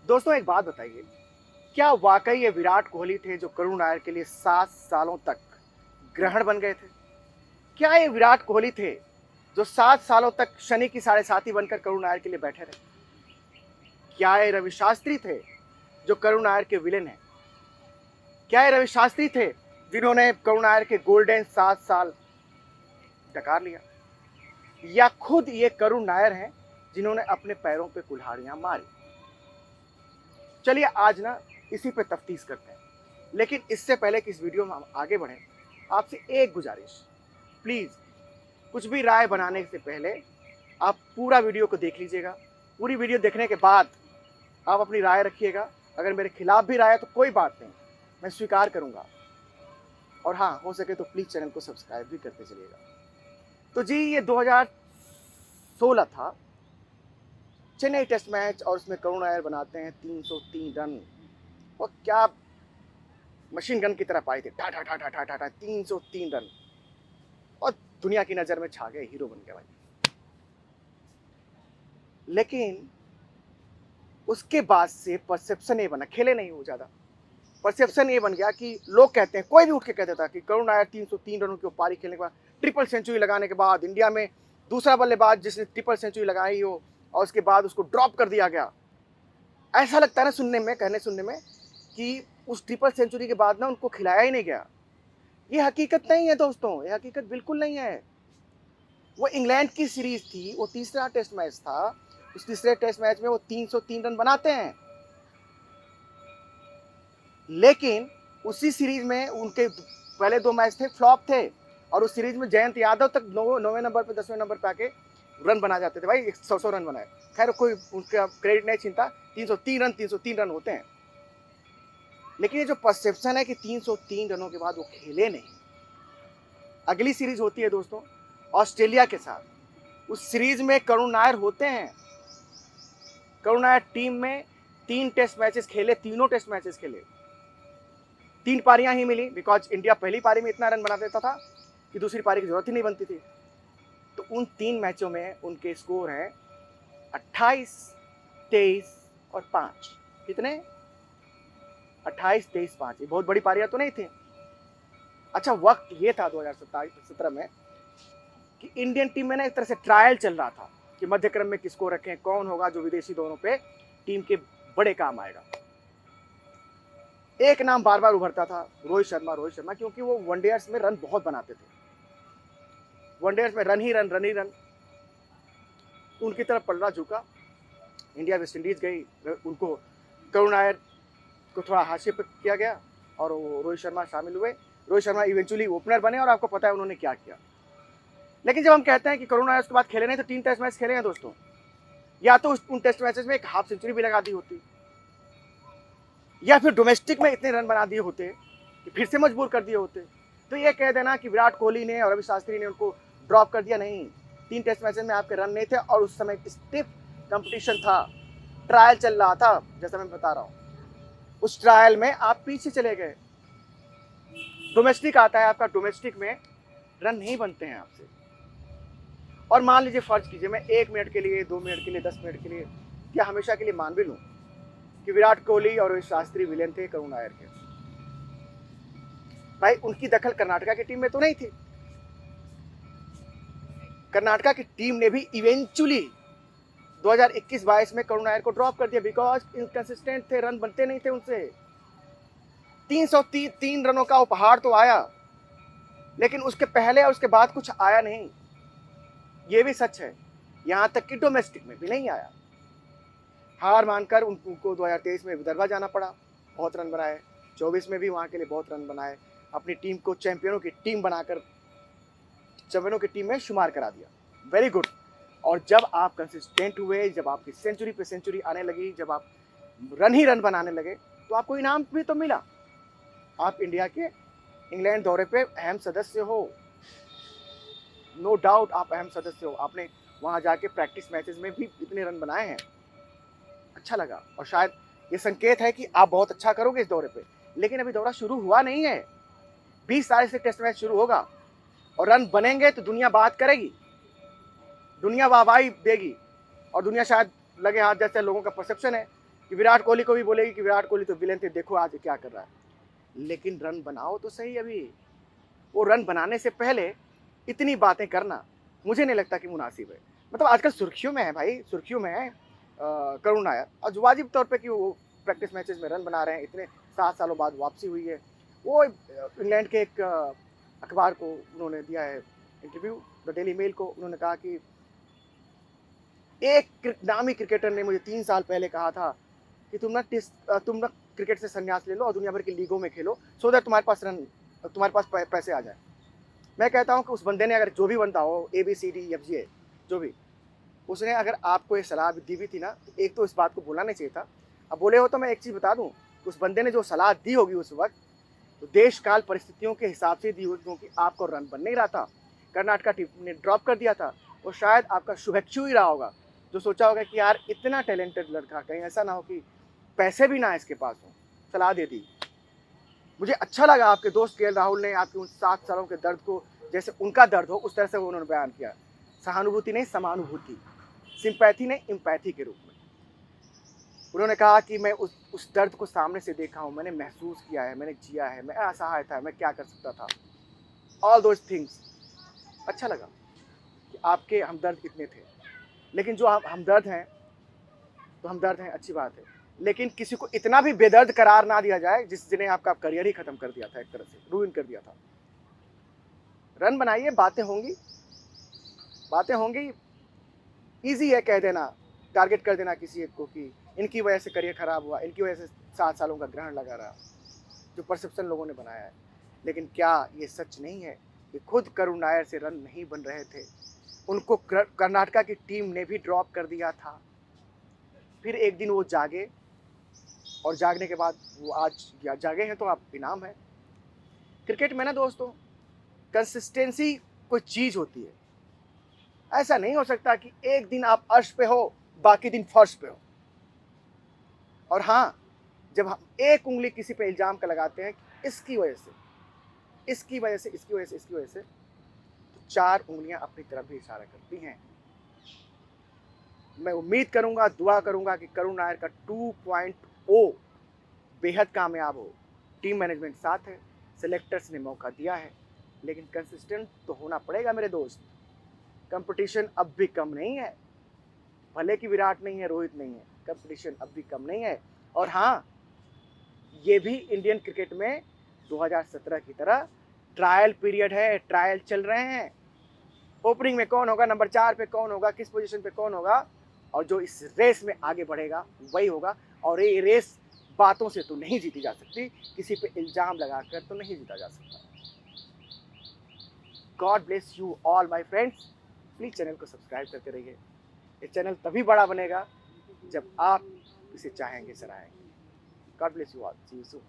दोस्तों एक बात बताइए, क्या वाकई ये विराट कोहली थे जो करुण नायर के लिए 7 सालों तक ग्रहण बन गए थे? क्या ये विराट कोहली थे जो 7 सालों तक शनि की साढ़े साथी बनकर करुण नायर के लिए बैठे रहे? क्या ये रवि शास्त्री थे जो करुण नायर के विलेन हैं? क्या ये रवि शास्त्री थे जिन्होंने करुण नायर के गोल्डन 7 साल डकार लिया? या खुद ये करुण नायर हैं जिन्होंने अपने पैरों पे कुल्हाड़ियां मारी? चलिए आज ना इसी पे तफ्तीश करते हैं। लेकिन इससे पहले कि इस वीडियो में हम आगे बढ़ें, आपसे एक गुजारिश, प्लीज़ कुछ भी राय बनाने से पहले आप पूरा वीडियो को देख लीजिएगा। पूरी वीडियो देखने के बाद आप अपनी राय रखिएगा। अगर मेरे खिलाफ भी राय है तो कोई बात नहीं, मैं स्वीकार करूंगा। और हाँ, हो सके तो प्लीज़ चैनल को सब्सक्राइब भी करते चलिएगा। तो जी, ये 2016 था, चेन्नई टेस्ट मैच, और उसमें करुण नायर बनाते हैं 303 रन। और क्या मशीन गन की तरह पाए थे, ठा ठा ठा ठा ठा ठा ठा 303 रन, और दुनिया की नज़र में छा गए, हीरो बन गए भाई। लेकिन उसके बाद से परसेप्शन ये बना, खेले नहीं वो ज़्यादा, परसेप्शन ये बन गया कि लोग कहते हैं, कोई भी उठ के कहता था कि करुण नायर 303 रनों की पारी खेलने के बाद, ट्रिपल सेंचुरी लगाने के बाद, इंडिया में दूसरा बल्लेबाज जिसने ट्रिपल सेंचुरी लगाई हो, और उसके बाद उसको ड्रॉप कर दिया गया। ऐसा लगता है ना सुनने में, कहने सुनने में, कि उस ट्रिपल सेंचुरी के बाद ना उनको खिलाया ही नहीं गया। ये हकीकत नहीं है दोस्तों, ये हकीकत बिल्कुल नहीं है। वो इंग्लैंड की सीरीज थी, वो तीसरा टेस्ट मैच था। उस तीसरे टेस्ट मैच में वो 303 रन बनाते हैं, लेकिन उसी सीरीज में उनके पहले 2 मैच थे, फ्लॉप थे। और उस सीरीज में जयंत यादव तक 9वें नंबर पे 10वें नंबर पे आके रन बना जाते थे भाई, 100 रन बनाए। खैर कोई उनका क्रेडिट नहीं छीनता, 303 रन होते हैं। लेकिन ये जो परसेप्शन है कि 303 रनों के बाद वो खेले नहीं। अगली सीरीज होती है दोस्तों ऑस्ट्रेलिया के साथ, उस सीरीज में करुण नायर होते हैं। करुण नायर टीम में 3 टेस्ट मैचेस खेले, तीनों टेस्ट मैचेस खेले, 3 पारियां ही मिली, बिकॉज इंडिया पहली पारी में इतना रन बना देता था कि दूसरी पारी की जरूरत ही नहीं बनती थी। तो उन 3 मैचों में उनके स्कोर हैं 28, 23 और 5। कितने? 28, 23, 5। ये बहुत बड़ी पारियां तो नहीं थी। अच्छा, वक्त ये था 2017 में कि इंडियन टीम में ना एक तरह से ट्रायल चल रहा था कि मध्य क्रम में किसको रखें, कौन होगा जो विदेशी दौरों पे टीम के बड़े काम आएगा। एक नाम बार बार उभरता था, रोहित शर्मा, क्योंकि वो वनडेयर्स में रन बहुत बनाते थे, वनडेयर्स में रन ही रन। उनकी तरफ पलड़ा झुका, इंडिया वेस्ट इंडीज गई, उनको करुण नायर को थोड़ा हाशिए पर किया गया और वो रोहित शर्मा शामिल हुए। रोहित शर्मा इवेंचुअली ओपनर बने और आपको पता है उन्होंने क्या किया। लेकिन जब हम कहते हैं कि करुण नायर उसके बाद खेले नहीं, तो 3 टेस्ट मैच खेले हैं दोस्तों, या तो उन टेस्ट मैचेस में एक हाफ सेंचुरी भी लगा दी होती, या फिर डोमेस्टिक में इतने रन बना दिए होते कि फिर से मजबूर कर दिए होते। तो ये कह देना कि विराट कोहली ने और रवि शास्त्री ने उनको ड्रॉप कर दिया, नहीं। 3 टेस्ट मैचेस में आपके रन नहीं थे और उस समय स्टिफ कंपटीशन था, ट्रायल चल रहा था, जैसा मैं बता रहा हूँ। उस ट्रायल में आप पीछे चले गए। डोमेस्टिक आता है आपका, डोमेस्टिक में रन नहीं बनते हैं आपसे। और मान लीजिए, फर्ज कीजिए मैं 1 मिनट के लिए, 2 मिनट के लिए, 10 मिनट के लिए, या हमेशा के लिए मान भी लूं कि विराट कोहली और रोहित शास्त्री विलेन थे करुण नायर के, भाई उनकी दखल कर्नाटका की टीम में तो नहीं थी। कर्नाटका की टीम ने भी इवेंचुअली 2021-22 में करुण नायर को ड्रॉप कर दिया, बिकॉज इनकंसिस्टेंट थे, रन बनते नहीं थे उनसे। 303 रनों का उपहार तो आया, लेकिन उसके पहले और उसके बाद कुछ आया नहीं, ये भी सच है। यहां तक कि डोमेस्टिक में भी नहीं आया। हार मानकर उनको 2023 में विदर्भा जाना पड़ा, बहुत रन बनाए। 24 में भी वहां के लिए बहुत रन बनाए, अपनी टीम को चैंपियनों की टीम बनाकर चैंपियनों की टीम में शुमार करा दिया। Very good. और जब आप कंसिस्टेंट हुए, जब आपकी सेंचुरी पे सेंचुरी आने लगी, जब आप रन ही रन बनाने लगे, तो आपको इनाम भी तो मिला। आप इंडिया के इंग्लैंड दौरे पे अहम सदस्य हो, नो डाउट आप अहम सदस्य हो। आपने वहां जाके प्रैक्टिस मैचेस में भी इतने रन बनाए हैं, अच्छा लगा। और शायद ये संकेत है कि आप बहुत अच्छा करोगे इस दौरे पे। लेकिन अभी दौरा शुरू हुआ नहीं है, 20 तारीख से टेस्ट मैच शुरू होगा, और रन बनेंगे तो दुनिया बात करेगी, दुनिया वाहवाही देगी, और दुनिया शायद लगे हाथ, जैसे लोगों का परसेप्शन है कि विराट कोहली को भी बोलेगी कि विराट कोहली तो विलेन थे, देखो आज क्या कर रहा है। लेकिन रन बनाओ तो सही अभी। वो रन बनाने से पहले इतनी बातें करना मुझे नहीं लगता कि मुनासिब है। मतलब आजकल सुर्खियों में है भाई, सुर्खियों में है करुण नायर, और वाजिब तौर पे कि वो प्रैक्टिस मैचेस में रन बना रहे हैं, इतने 7 सालों बाद वापसी हुई है। वो इंग्लैंड के एक अखबार को उन्होंने दिया है इंटरव्यू, द डेली मेल को। उन्होंने कहा कि एक नामी क्रिकेटर ने मुझे 3 साल पहले कहा था कि तुम ना क्रिकेट से संन्यास ले लो और दुनिया भर की लीगों में खेलो, सो दैट तुम्हारे पास पैसे आ जाए। मैं कहता हूँ कि उस बंदे ने, अगर जो भी बंदा हो, ABCDEFG जो भी, उसने अगर आपको ये सलाह दी भी थी ना, तो एक तो इस बात को बोलना नहीं चाहिए था। अब बोले हो तो मैं एक चीज़ बता दूँ, उस बंदे ने जो सलाह दी होगी उस वक्त, तो देश काल परिस्थितियों के हिसाब से दी होगी, क्योंकि आपको रन बन नहीं रहा था, कर्नाटका टीम ने ड्रॉप कर दिया था। वो शायद आपका शुभेच्छु ही रहा होगा, जो सोचा होगा कि यार इतना टैलेंटेड लड़का, कहीं ऐसा ना हो कि पैसे भी ना इसके पास हो, सलाह दे दी। मुझे अच्छा लगा आपके दोस्त के राहुल ने आपके उन 7 सालों के दर्द को, जैसे उनका दर्द हो उस तरह से उन्होंने बयान किया। सहानुभूति नहीं, समानुभूति, सिंपैथी नहीं, इम्पैथी के रूप में। उन्होंने कहा कि मैं उस दर्द को सामने से देखा हूँ, मैंने महसूस किया है, मैंने जिया है, मैं असहाय था, मैं क्या कर सकता था, ऑल दोज थिंग्स। अच्छा लगा कि आपके हमदर्द इतने थे। लेकिन जो हमदर्द हैं, तो हमदर्द हैं, अच्छी बात है, लेकिन किसी को इतना भी बेदर्द करार ना दिया जाए जिन्हें आपका करियर ही खत्म कर दिया था, एक तरह से रूइन कर दिया था। रन बनाइए, बातें होंगी। ईजी है कह देना, टारगेट कर देना किसी एक को कि इनकी वजह से करियर खराब हुआ, इनकी वजह से 7 सालों का ग्रहण लगा रहा, जो परसेप्शन लोगों ने बनाया है। लेकिन क्या ये सच नहीं है कि खुद करुण नायर से रन नहीं बन रहे थे, उनको कर्नाटका की टीम ने भी ड्रॉप कर दिया था। फिर एक दिन वो जागे, और जागने के बाद वो आज जागे हैं तो आप इनाम है। क्रिकेट में ना दोस्तों, कंसिस्टेंसी कोई चीज़ होती है। ऐसा नहीं हो सकता कि एक दिन आप अर्श पे हो, बाकी दिन फर्श पे हो। और हाँ, जब हम एक उंगली किसी पे इल्जाम का लगाते हैं कि इसकी वजह से, इसकी वजह से, इसकी वजह से, इसकी वजह से, तो 4 उंगलियां अपनी तरफ भी इशारा करती हैं। मैं उम्मीद करूंगा, दुआ करूंगा कि करुण नायर का 2.0 बेहद कामयाब हो। टीम मैनेजमेंट साथ है, सेलेक्टर्स ने मौका दिया है, लेकिन कंसिस्टेंट तो होना पड़ेगा मेरे दोस्त। कंपटीशन अब भी कम नहीं है, भले कि विराट नहीं है, रोहित नहीं है, कंपटीशन अब भी कम नहीं है। और हाँ, ये भी इंडियन क्रिकेट में 2017 की तरह ट्रायल पीरियड है, ट्रायल चल रहे हैं। ओपनिंग में कौन होगा, नंबर 4 पे कौन होगा, किस पोजीशन पे कौन होगा, और जो इस रेस में आगे बढ़ेगा वही होगा। और ये रेस बातों से तो नहीं जीती जा सकती, किसी पे इल्जाम लगाकर तो नहीं जीता जा सकता। God bless you all my friends. Please channel को सब्सक्राइब करते रहिए। ये चैनल तभी बड़ा बनेगा जब आप इसे चाहेंगे, सराहेंगे। God bless you all, see you soon.